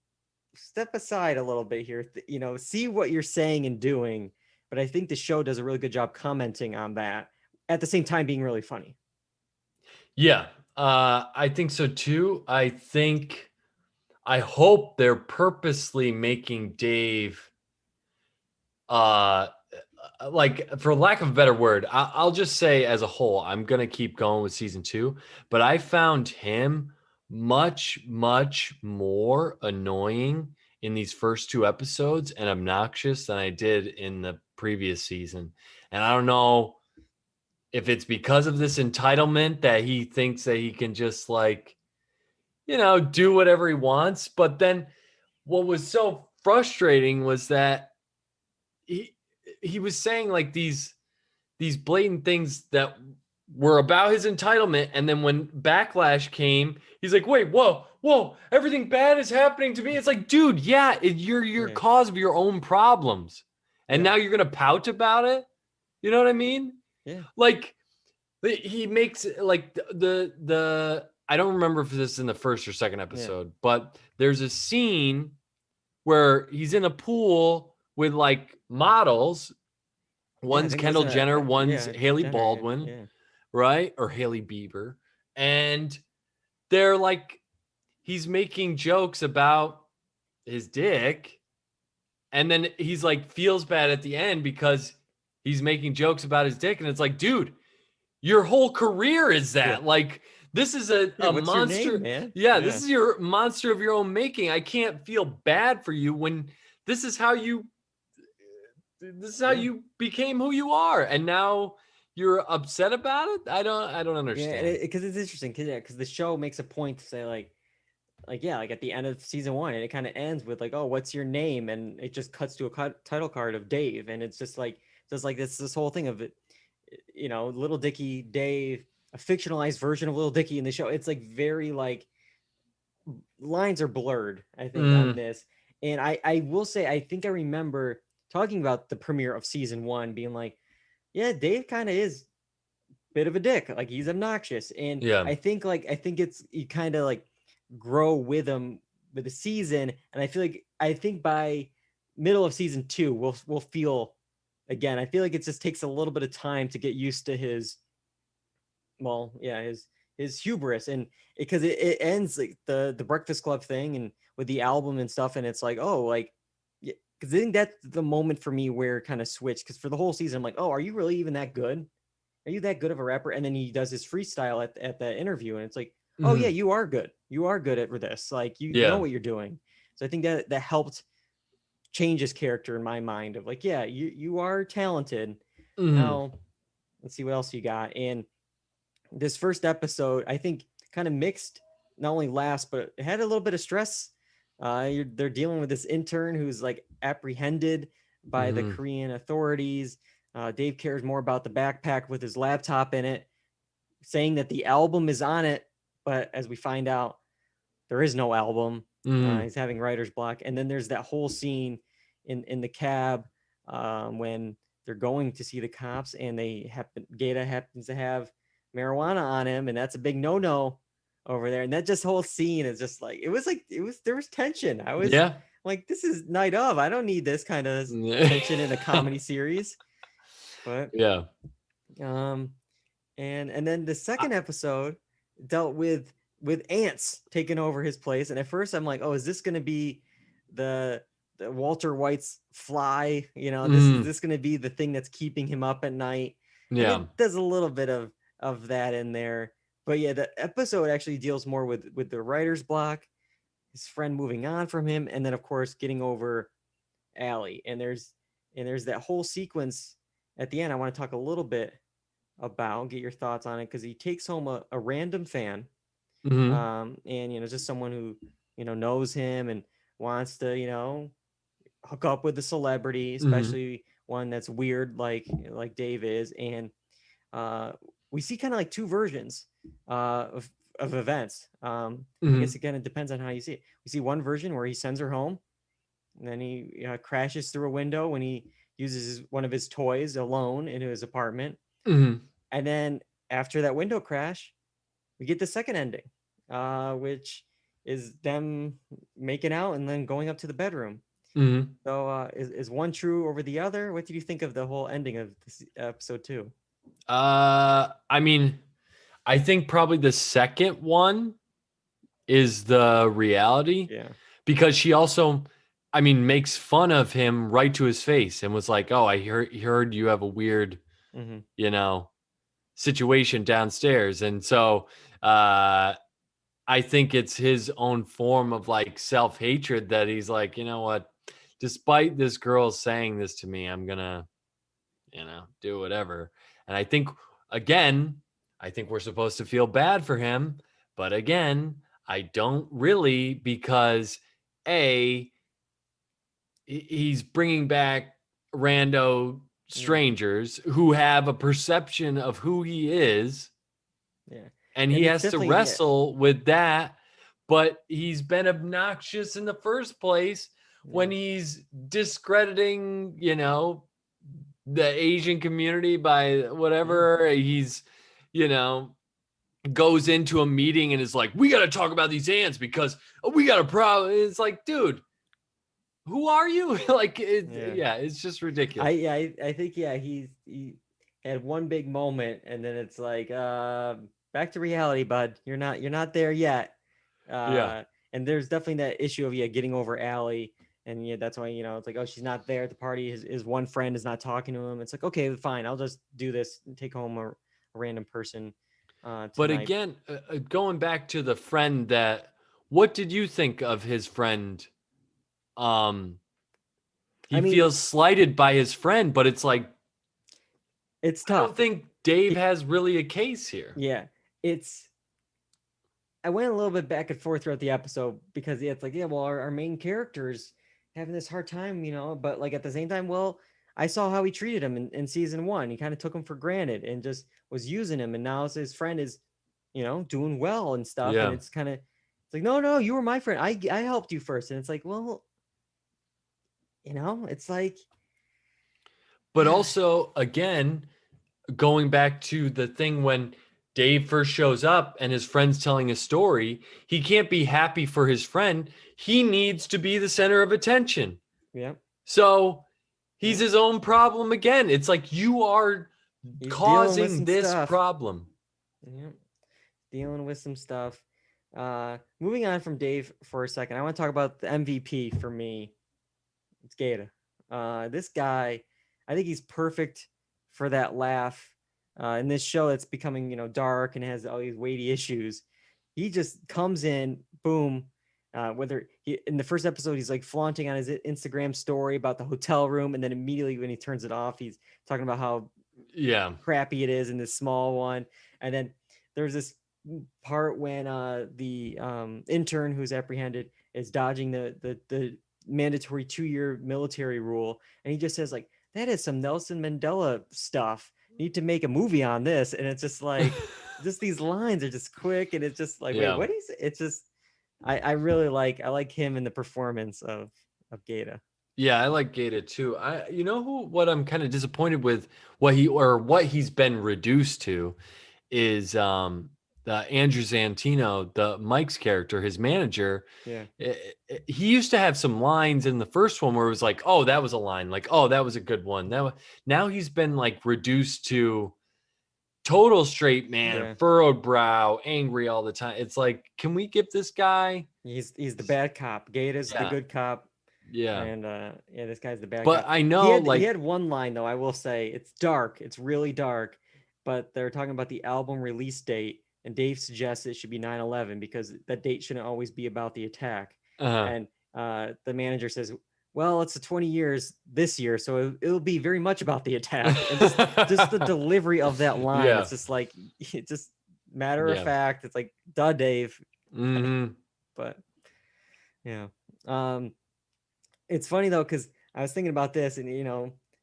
step aside a little bit here, see what you're saying and doing. But I think the show does a really good job commenting on that, at the same time being really funny. Yeah, I think so too. I hope they're purposely making Dave, like, for lack of a better word, I'll just say as a whole, I'm going to keep going with season 2, but I found him much, much more annoying in these first 2 episodes and obnoxious than I did in the previous season. And I don't know if it's because of this entitlement that he thinks that he can just like, do whatever he wants. But then what was so frustrating was that he was saying like these blatant things that were about his entitlement, and then when backlash came, he's like, "Wait, whoa, everything bad is happening to me." It's like, dude, yeah, you're Yeah. cause of your own problems, and Yeah. now you're gonna pout about it. You know what I mean? Yeah. Like he makes like the I don't remember if this is in the first or second episode, but there's a scene where he's in a pool with like models. I One's think it was Kendall Jenner, one's Haley Jenner, Baldwin, yeah. right? Or Haley Bieber. And they're like, he's making jokes about his dick. And then he's like, feels bad at the end because he's making jokes about his dick. And it's like, dude, your whole career is that. Yeah. Like, this is a What's your monster. name, man? Yeah, this is your monster of your own making. I can't feel bad for you when this is how you became who you are, and now you're upset about it. I don't understand. Yeah, because it's interesting because the show makes a point to say like at the end of season 1, and it kind of ends with like, oh, what's your name, and it just cuts to a title card of Dave, and it's just like this whole thing of it, Little Dicky Dave, a fictionalized version of Little Dicky in the show. It's like very like lines are blurred, I think, on this. And I will say, I think I remember talking about the premiere of season 1 being like, yeah, Dave kind of is a bit of a dick. Like, he's obnoxious. And I think it's, you kind of like grow with him with the season. And I think by middle of season 2, we'll feel again. I feel like it just takes a little bit of time to get used to his hubris, and because it ends like the Breakfast Club thing and with the album and stuff, and it's like, oh, like, because I think that's the moment for me where it kind of switched, because for the whole season I'm like, oh, are you really even that good? Are you that good of a rapper? And then he does his freestyle at the interview, and it's like, oh yeah, you are good at this, like you know what you're doing. So I think that helped change his character in my mind of like, yeah, you are talented. Now let's see what else you got. And this first episode, I think, kind of mixed, not only laughs, but it had a little bit of stress. They're dealing with this intern who's like apprehended by the Korean authorities. Dave cares more about the backpack with his laptop in it, saying that the album is on it. But as we find out, there is no album. He's having writer's block. And then there's that whole scene in the cab when they're going to see the cops, and Gaeta happens to have marijuana on him, and that's a big no-no over there. And that just whole scene is just like, there was tension. I was like, this is night of. I don't need this kind of tension in a comedy series. But and then the second episode dealt with ants taking over his place. And at first I'm like, oh, is this going to be the Walter White's fly? Is this going to be the thing that's keeping him up at night? Yeah. And it does a little bit of that in there. But yeah, the episode actually deals more with the writer's block, his friend moving on from him, and then of course getting over Allie. And there's that whole sequence at the end I want to talk a little bit about, get your thoughts on it, because he takes home a random fan, and just someone who knows him and wants to hook up with the celebrity, especially one that's weird like Dave is. And we see kind of like two versions of events. I guess it kind of depends on how you see it. We see one version where he sends her home, and then he crashes through a window when he uses one of his toys alone in his apartment. And then after that window crash, we get the second ending, which is them making out and then going up to the bedroom. So is one true over the other? What did you think of the whole ending of this episode 2? I mean, I think probably the second one is the reality. Yeah. Because she also, I mean, makes fun of him right to his face and was like, oh, I heard you have a weird, situation downstairs. And so I think it's his own form of like self-hatred that he's like, you know what, despite this girl saying this to me, I'm gonna, do whatever. And I think, again, I think we're supposed to feel bad for him, but again, I don't really, because A, he's bringing back rando strangers who have a perception of who he is, Yeah. and he it's has to definitely wrestle with that. But he's been obnoxious in the first place when he's discrediting, the Asian community by whatever. He's, goes into a meeting and is like, we got to talk about these ants because we got a problem. It's like, dude, who are you? Like, it's just ridiculous. I think he had one big moment, and then it's like back to reality, bud. You're not there yet. And there's definitely that issue of getting over Allie, and that's why it's like, oh, she's not there at the party. His one friend is not talking to him. It's like, okay, fine, I'll just do this and take home a random person. But tonight. again, going back to the friend, what did you think of his friend? He feels slighted by his friend, but it's like, it's I tough. don't think Dave has really a case here. Yeah, I went a little bit back and forth throughout the episode because it's like, well, our main character's having this hard time, but like at the same time, well, I saw how he treated him in season 1. He kind of took him for granted and just was using him. And now his friend is, doing well and stuff. Yeah. And it's like, no, you were my friend. I helped you first. And it's like, well, it's like. But also, again, going back to the thing when Dave first shows up and his friend's telling a story, he can't be happy for his friend. He needs to be the center of attention. Yeah. So he's his own problem again. It's like, you are causing this problem. Yeah. Dealing with some stuff. Moving on from Dave for a second, I want to talk about the MVP for me. It's Gaeta. This guy, I think he's perfect for that laugh. In this show that's becoming, dark and has all these weighty issues, he just comes in, boom. Whether in the first episode, he's like flaunting on his Instagram story about the hotel room, and then immediately when he turns it off, he's talking about how crappy it is in this small one. And then there's this part when the intern who's apprehended is dodging the mandatory 2-year military rule, and he just says like, that is some Nelson Mandela stuff. Need to make a movie on this. And it's just like, just these lines are just quick, and it's just like, wait, what is it? It's just, I really like him in the performance of Gaeta. Yeah, I like Gaeta too. What I'm kind of disappointed with, what he's been reduced to is the Andrew Santino, the Mike's character, his manager. Yeah. He used to have some lines in the first one where it was like, oh, that was a line. Like, oh, that was a good one. Now he's been like reduced to total straight man, furrowed brow, angry all the time. It's like, can we give this guy? He's the bad cop. Gaeta's the good cop. Yeah. And this guy's the bad but cop. I know he had one line though, I will say. It's dark. It's really dark. But they're talking about the album release date. And Dave suggests it should be 9/11 because that date shouldn't always be about the attack. And the manager says, well, it's the 20 years this year, so it'll be very much about the attack. And just the delivery of that line, it's just like, it's just matter of fact. It's like, duh, Dave. But yeah. It's funny though, because I was thinking about this, and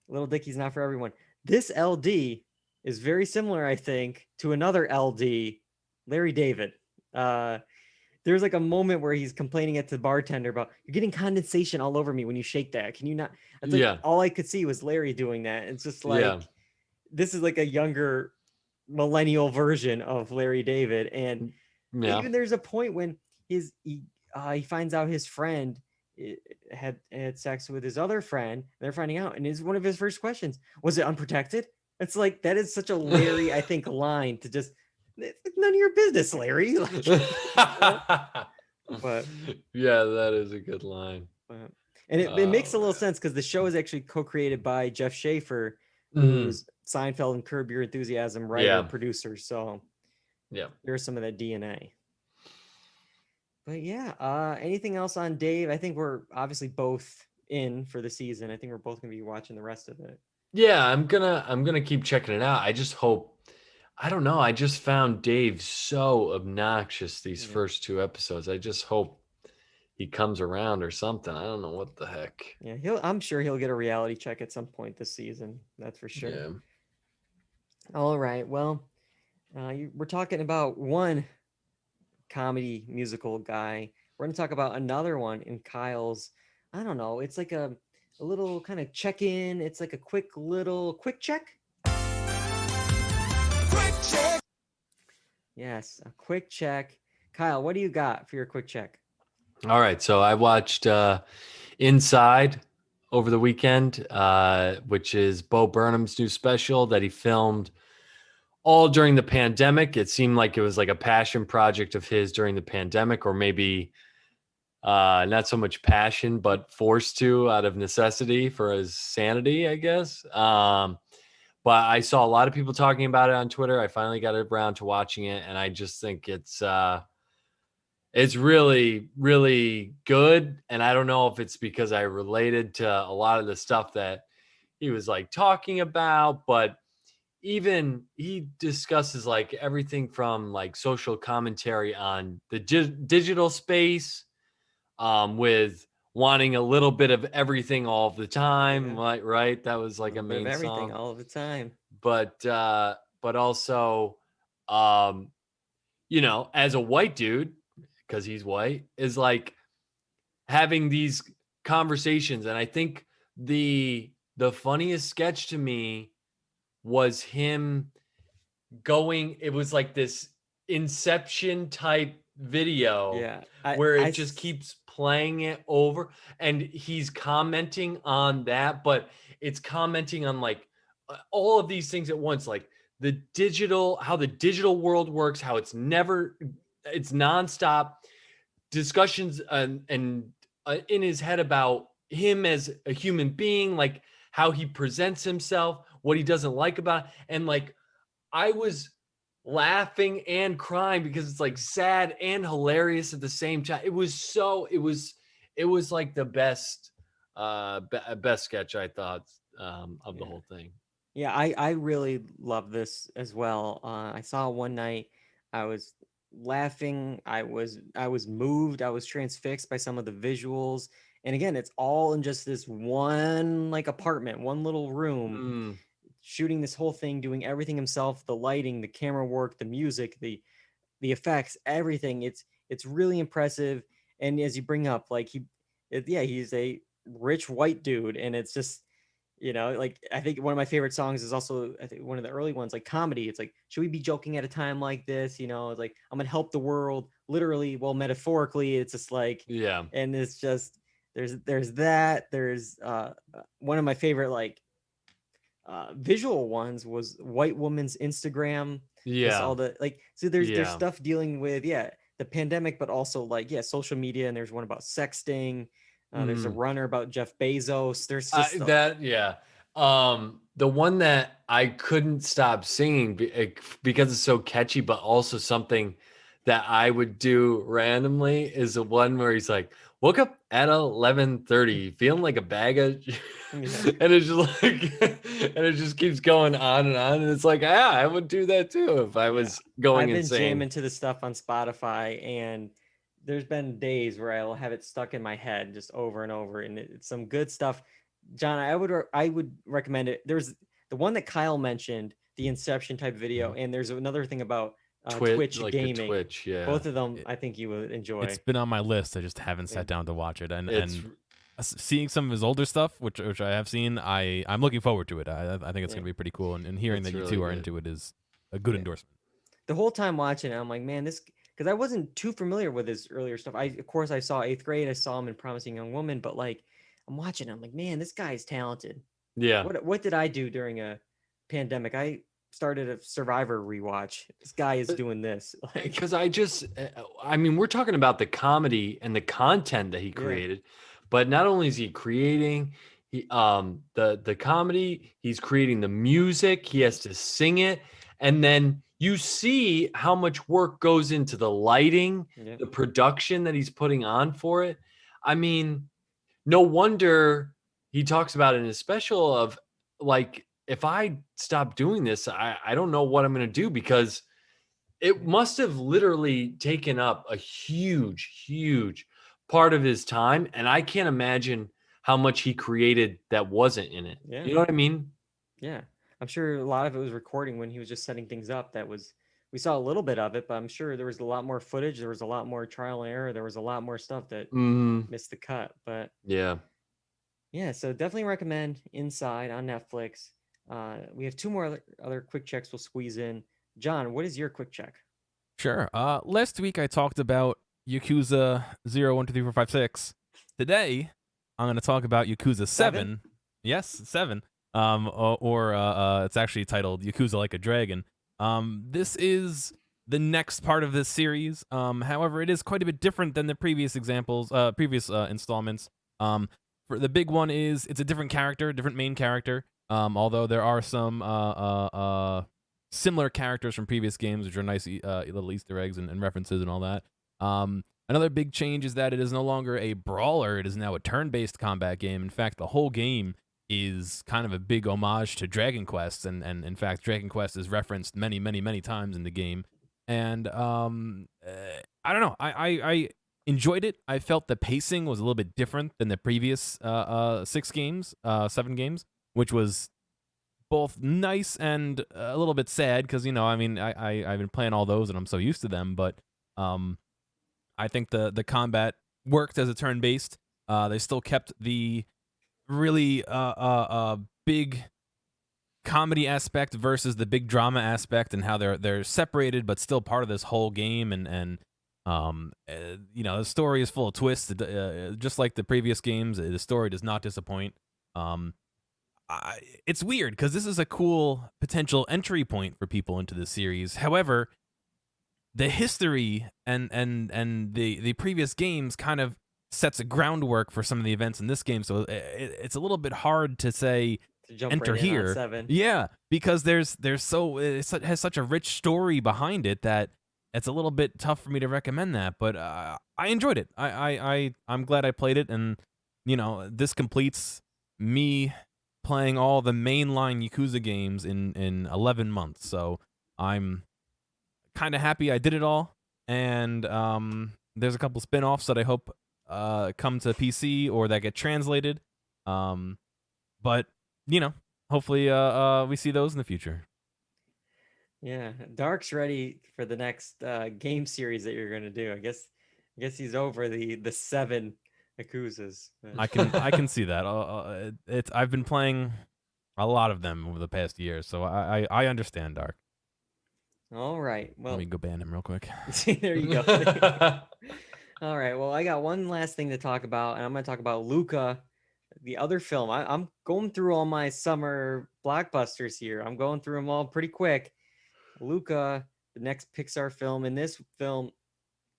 Little Dickie's not for everyone. This LD is very similar, I think, to another LD, Larry David. There's like a moment where he's complaining at the bartender about, you're getting condensation all over me when you shake that. Can you not? It's like, all I could see was Larry doing that. It's just like, this is like a younger millennial version of Larry David. And even there's a point when he finds out his friend had sex with his other friend. They're finding out, and one of his first questions, was it unprotected? It's like, that is such a Larry, I think, line to just, it's none of your business, Larry. But yeah, that is a good line. And it makes a little sense because the show is actually co-created by Jeff Schaffer, who's Seinfeld and Curb Your Enthusiasm writer, producer. So there's some of that DNA. But yeah, anything else on Dave? I think we're obviously both in for the season. I think we're both gonna be watching the rest of it. Yeah, I'm gonna keep checking it out. I just hope. I don't know. I just found Dave so obnoxious these Yeah. first 2 episodes. I just hope he comes around or something. I don't know what the heck. Yeah, I'm sure he'll get a reality check at some point this season. That's for sure. Yeah. All right. Well, we're talking about one comedy musical guy. We're going to talk about another one in Kyle's. I don't know. It's like a little kind of check in. It's like a quick check. Quick check. Yes, a quick check. Kyle, what do you got for your quick check? All right. So I watched Inside over the weekend, which is Bo Burnham's new special that he filmed all during the pandemic. It seemed like it was like a passion project of his during the pandemic, or maybe not so much passion, but forced to out of necessity for his sanity, I guess. But I saw a lot of people talking about it on Twitter. I finally got around to watching it, and I just think it's really, really good. And I don't know if it's because I related to a lot of the stuff that he was like talking about, but even he discusses like everything from like social commentary on the digital space, with wanting a little bit of everything all of the time, Yeah. right? That was like a Little bit of main everything song. all the time. But also, as a white dude, because he's white, is like having these conversations. And I think the funniest sketch to me was him going, it was like this Inception type video Yeah, where it just keeps playing it over, and he's commenting on that, but it's commenting on like all of these things at once, like how the digital world works, how it's nonstop discussions, and in his head about him as a human being, like how he presents himself, what he doesn't like about it. And like I was laughing and crying because it's like sad and hilarious at the same time. It was like the best best sketch, I thought, of the whole thing. Yeah, I really love this as well. I saw it one night. I was laughing. I was moved. I was transfixed by some of the visuals. And again, it's all in just this one like apartment, one little room, shooting this whole thing, doing everything himself, the lighting, the camera work, the music, the effects, everything. It's really impressive. And as you bring up, like he's a rich white dude, and it's just like I think one of my favorite songs is also I think one of the early ones, like Comedy. It's like, should we be joking at a time like this? It's like I'm gonna help the world, literally, well, metaphorically. It's just like, Yeah. and it's just there's that. There's one of my favorite like visual ones was white woman's Instagram. Just all the like, so there's stuff dealing with the pandemic, but also like social media, and there's one about sexting. There's a runner about Jeff Bezos. There's just the one that I couldn't stop singing because it's so catchy, but also something that I would do randomly is the one where he's like, woke up at 11:30 feeling like a bag of and it's just like and it just keeps going on, and it's like, I would do that too if I was going I've been insane. jamming to the stuff on Spotify, and there's been days where I'll have it stuck in my head just over and over, and it's some good stuff. John, I would recommend it. There's the one that Kyle mentioned, the Inception type video, and there's another thing about Twitch like gaming. Twitch, yeah. Both of them, I think you would enjoy. It's been on my list. I just haven't sat down to watch it, and seeing some of his older stuff, which I have seen, I'm looking forward to it. I think it's gonna be pretty cool, and hearing that you two are into it is a good endorsement. The whole time watching it, I'm like, man, this, because I wasn't too familiar with his earlier stuff. Of course, I saw 8th Grade. I saw him in Promising Young Woman, but like, I'm watching it, I'm like, man, this guy's talented. Yeah. What did I do during a pandemic? I started a Survivor rewatch. This guy is doing this. Because I mean, we're talking about the comedy and the content that he created, but not only is he creating the comedy, he's creating the music. He has to sing it, and then you see how much work goes into the lighting, Yeah. the production that he's putting on for it. I mean, no wonder he talks about in his special of like, if I stop doing this, I don't know what I'm going to do, because it must have literally taken up a huge, huge part of his time. And I can't imagine how much he created that wasn't in it. Yeah. You know what I mean? Yeah. I'm sure a lot of it was recording when he was just setting things up. We saw a little bit of it, but I'm sure there was a lot more footage. There was a lot more trial and error. There was a lot more stuff that missed the cut. But Yeah. yeah, so definitely recommend Inside on Netflix. We have two more other quick checks we'll squeeze in. John, what is your quick check? Sure. Last week I talked about Yakuza 0, 1, 2, 3, 4, 5, 6. Today, I'm going to talk about Yakuza 7. Yes, 7. It's actually titled Yakuza Like a Dragon. This is the next part of this series. However, it is quite a bit different than the previous installments. For the big one is it's a different character, different main character. Although there are some similar characters from previous games, which are nice little Easter eggs and references and all that. Another big change is that it is no longer a brawler. It is now a turn-based combat game. In fact, the whole game is kind of a big homage to Dragon Quest, and in fact, Dragon Quest is referenced many, many, many times in the game. And I don't know. I enjoyed it. I felt the pacing was a little bit different than the previous 7 games, which was both nice and a little bit sad because, I've been playing all those and I'm so used to them. But I think the combat worked as a turn-based. They still kept the really big comedy aspect versus the big drama aspect, and how they're separated but still part of this whole game. And the story is full of twists, just like the previous games. The story does not disappoint. It's weird because this is a cool potential entry point for people into the series. However, the history and the previous games kind of sets a groundwork for some of the events in this game, so it's a little bit hard to say To jump enter right in on here. 7. Yeah, because it has such a rich story behind it that it's a little bit tough for me to recommend that. But I enjoyed it. I'm glad I played it, and this completes me playing all the mainline Yakuza games in 11 months. So I'm kind of happy I did it all. And there's a couple spin-offs that I hope come to PC or that get translated. But hopefully we see those in the future. Yeah, Dark's ready for the next game series that you're going to do. I guess he's over the 7 Yakuzas. I can see that. I've been playing a lot of them over the past year, so I understand Dark. All right. Well, Let me go ban him real quick. there you go. All right. Well, I got one last thing to talk about, and I'm going to talk about Luca, the other film. I'm going through all my summer blockbusters here. I'm going through them all pretty quick. Luca, the next Pixar film. And this film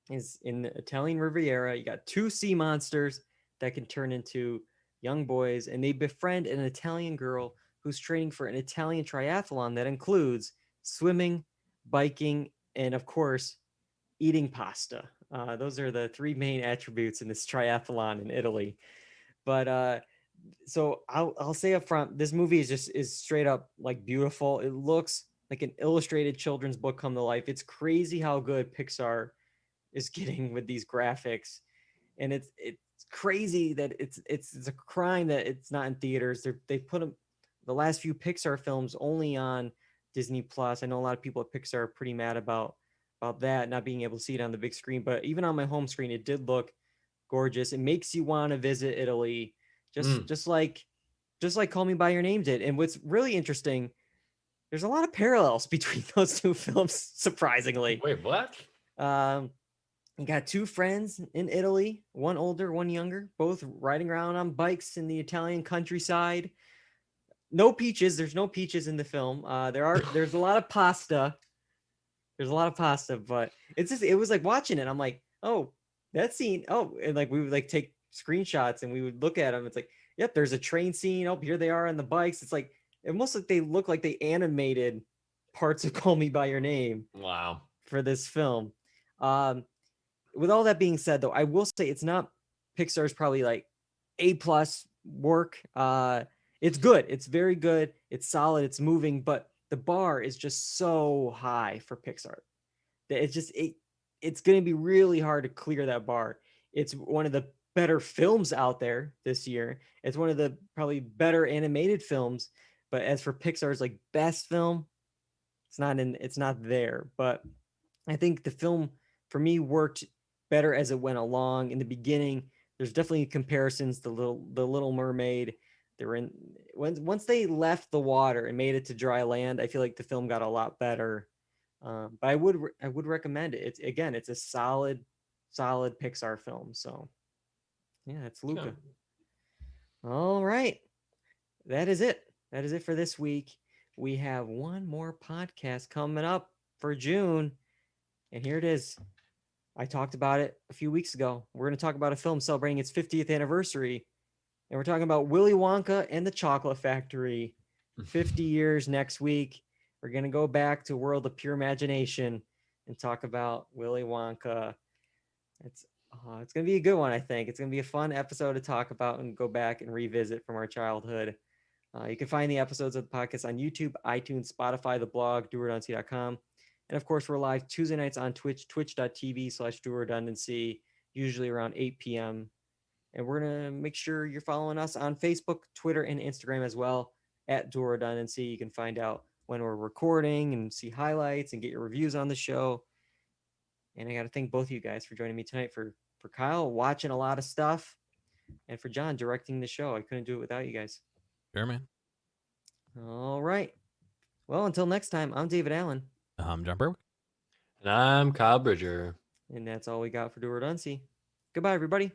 is in the Italian Riviera. You got 2 sea monsters that can turn into young boys, and they befriend an Italian girl who's training for an Italian triathlon that includes swimming, biking, and of course, eating pasta. Those are the 3 main attributes in this triathlon in Italy. But so I'll say up front, this movie is straight up like beautiful. It looks like an illustrated children's book come to life. It's crazy how good Pixar is getting with these graphics, and it's crazy that it's a crime that it's not in theaters. They put them, the last few Pixar films, only on Disney Plus. I know a lot of people at Pixar are pretty mad about that, not being able to see it on the big screen, but even on my home screen, it did look gorgeous. It makes you want to visit Italy, just like Call Me by Your Name did. And what's really interesting, there's a lot of parallels between those 2 films, surprisingly. Wait, what? You got 2 friends in Italy, one older, one younger, both riding around on bikes in the Italian countryside. No peaches. There's no peaches in the film. There's a lot of pasta. But it was like watching it. I'm like, oh, that scene. Oh, and like we would like take screenshots and we would look at them. It's like, yep, there's a train scene. Oh, here they are on the bikes. It's like, almost like they look like they animated parts of Call Me by Your Name Wow. for this film. With all that being said, though, I will say it's not Pixar's probably like A+ work. It's good. It's very good. It's solid. It's moving, but the bar is just so high for Pixar that it's going to be really hard to clear that bar. It's one of the better films out there this year. It's one of the probably better animated films, but as for Pixar's like best film, it's not there. But I think the film for me worked better as it went along. In the beginning, there's definitely comparisons to the Little Mermaid. They were in once they left the water and made it to dry land. I feel like the film got a lot better. But I would recommend it. It's a solid Pixar film. So yeah, it's Luca. All right, that is it. That is it for this week. We have one more podcast coming up for June, and here it is. I talked about it a few weeks ago. We're going to talk about a film celebrating its 50th anniversary, and we're talking about Willy Wonka and the Chocolate Factory. 50 years next week. We're going to go back to World of Pure Imagination and talk about Willy Wonka. It's going to be a good one, I think. It's going to be a fun episode to talk about and go back and revisit from our childhood. You can find the episodes of the podcast on YouTube, iTunes, Spotify, the blog, dualredundancy.com. And of course, we're live Tuesday nights on Twitch, twitch.tv/Dual Redundancy, usually around 8 p.m. And we're going to make sure you're following us on Facebook, Twitter, and Instagram as well at Dual Redundancy. You can find out when we're recording and see highlights and get your reviews on the show. And I got to thank both of you guys for joining me tonight. For Kyle, watching a lot of stuff, and for John, directing the show. I couldn't do it without you guys. Sure, man. All right. Well, until next time, I'm David Allen. I'm John Berwick. And I'm Kyle Bridger. And that's all we got for Dual Redundancy. Goodbye, everybody.